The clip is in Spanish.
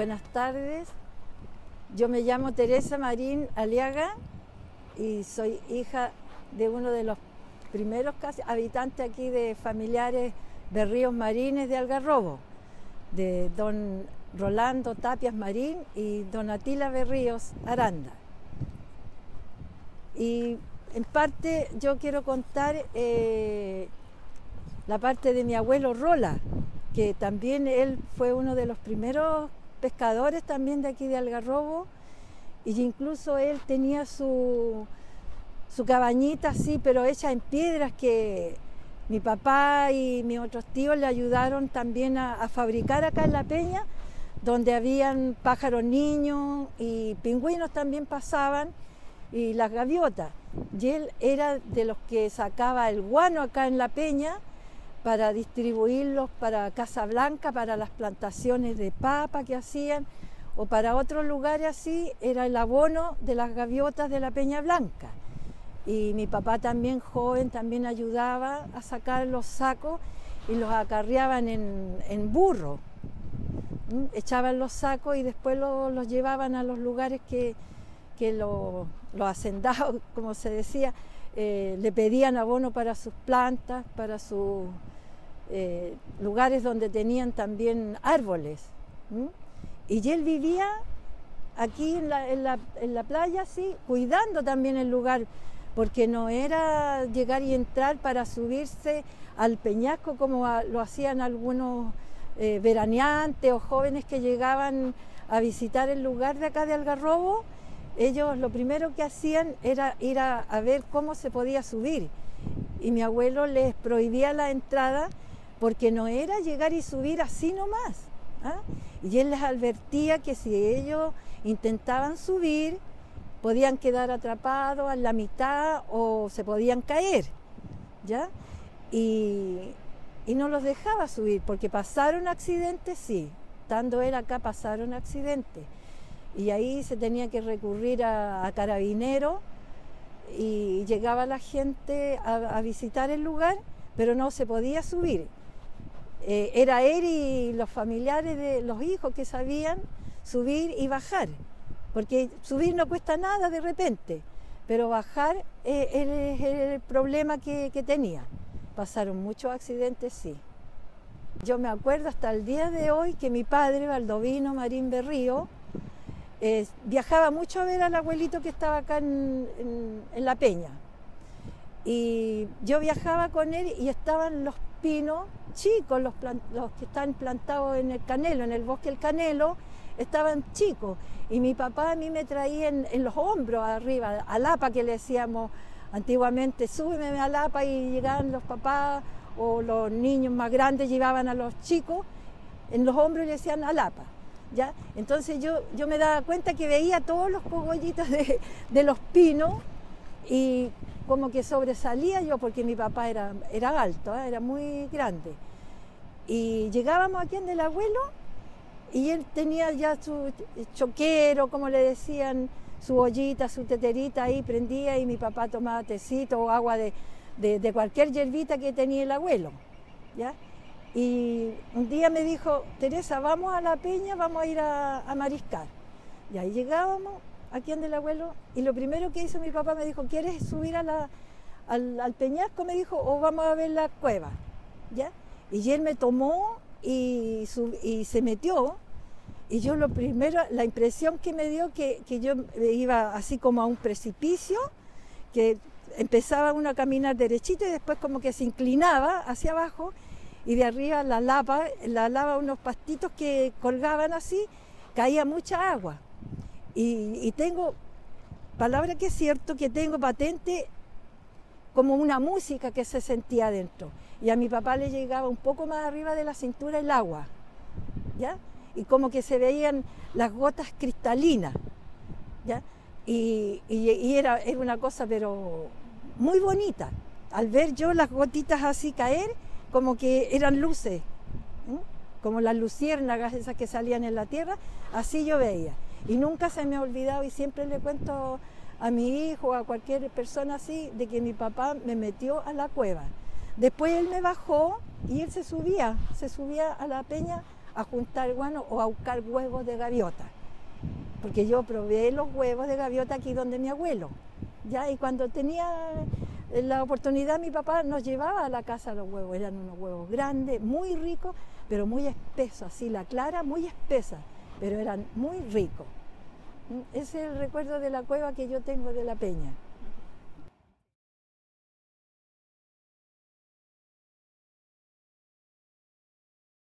Buenas tardes, yo me llamo Teresa Marín Aliaga y soy hija de uno de los primeros casi habitantes aquí de familiares Berríos Marines de Algarrobo, de don Rolando Tapias Marín y don Atila Berríos Aranda. Y en parte yo quiero contar la parte de mi abuelo Rola, que también él fue uno de los primeros pescadores también de aquí de Algarrobo, y incluso él tenía su cabañita así, pero hecha en piedras, que mi papá y mis otros tíos le ayudaron también a fabricar acá en la peña, donde habían pájaros niños y pingüinos también pasaban, y las gaviotas. Y él era de los que sacaba el guano acá en la peña para distribuirlos para Casablanca, para las plantaciones de papa que hacían, o para otros lugares así, era el abono de las gaviotas de la Peña Blanca. Y mi papá también, joven, también ayudaba a sacar los sacos y los acarreaban en burro. Echaban los sacos y después los llevaban a los lugares que los hacendados, como se decía, le pedían abono para sus plantas, para sus lugares donde tenían también árboles. Y él vivía aquí en la playa, sí, cuidando también el lugar, porque no era llegar y entrar para subirse al peñasco como lo hacían algunos veraneantes o jóvenes que llegaban a visitar el lugar de acá de Algarrobo. Ellos lo primero que hacían era ir a ver cómo se podía subir, y mi abuelo les prohibía la entrada porque no era llegar y subir así nomás, ¿ah? Y él les advertía que si ellos intentaban subir podían quedar atrapados a la mitad o se podían caer, ¿ya? Y no los dejaba subir porque pasaron accidentes, sí, estando él acá pasaron accidentes. Y ahí se tenía que recurrir a carabineros y llegaba la gente a visitar el lugar, pero no se podía subir. Era él y los familiares de los hijos que sabían subir y bajar, porque subir no cuesta nada de repente, pero bajar es el problema que tenía. Pasaron muchos accidentes, sí. Yo me acuerdo hasta el día de hoy que mi padre, Baldovino Marín Berrío, viajaba mucho a ver al abuelito que estaba acá en la peña, y yo viajaba con él y estaban los pinos chicos, los que están plantados en el canelo, en el bosque del canelo, estaban chicos, y mi papá a mí me traía en los hombros arriba, a lapa que le decíamos antiguamente, súbeme a lapa, y llegaban los papás o los niños más grandes llevaban a los chicos en los hombros y le decían a lapa. ¿Ya? Entonces yo me daba cuenta que veía todos los cogollitos de los pinos, y como que sobresalía yo porque mi papá era alto, era muy grande. Y llegábamos aquí en el abuelo y él tenía ya su choquero, como le decían, su ollita, su teterita ahí prendía, y mi papá tomaba tecito o agua de cualquier hierbita que tenía el abuelo, ¿ya? Y un día me dijo, Teresa, vamos a la peña, vamos a ir a mariscar. Y ahí llegábamos, aquí en el abuelo, y lo primero que hizo mi papá me dijo, ¿quieres subir al peñasco? Me dijo, o vamos a ver la cueva, ¿ya? Y él me tomó y se metió, y yo lo primero, la impresión que me dio que yo iba así como a un precipicio, que empezaba uno a caminar derechito y después como que se inclinaba hacia abajo, y de arriba la lava, unos pastitos que colgaban así, caía mucha agua. Y tengo, palabra que es cierto, que tengo patente como una música que se sentía adentro. Y a mi papá le llegaba un poco más arriba de la cintura el agua, ¿ya? Y como que se veían las gotas cristalinas, ¿ya? Y era una cosa pero muy bonita. Al ver yo las gotitas así caer, como que eran luces, ¿eh? Como las luciérnagas esas que salían en la tierra, así yo veía. Y nunca se me ha olvidado, y siempre le cuento a mi hijo, a cualquier persona así, de que mi papá me metió a la cueva. Después él me bajó y él se subía a la peña a juntar guano o a buscar huevos de gaviota, porque yo probé los huevos de gaviota aquí donde mi abuelo, ¿ya? Y cuando tenía la oportunidad mi papá nos llevaba a la casa los huevos, eran unos huevos grandes, muy ricos, pero muy espesos, así la clara muy espesa, pero eran muy ricos. Ese es el recuerdo de la cueva que yo tengo de La Peña.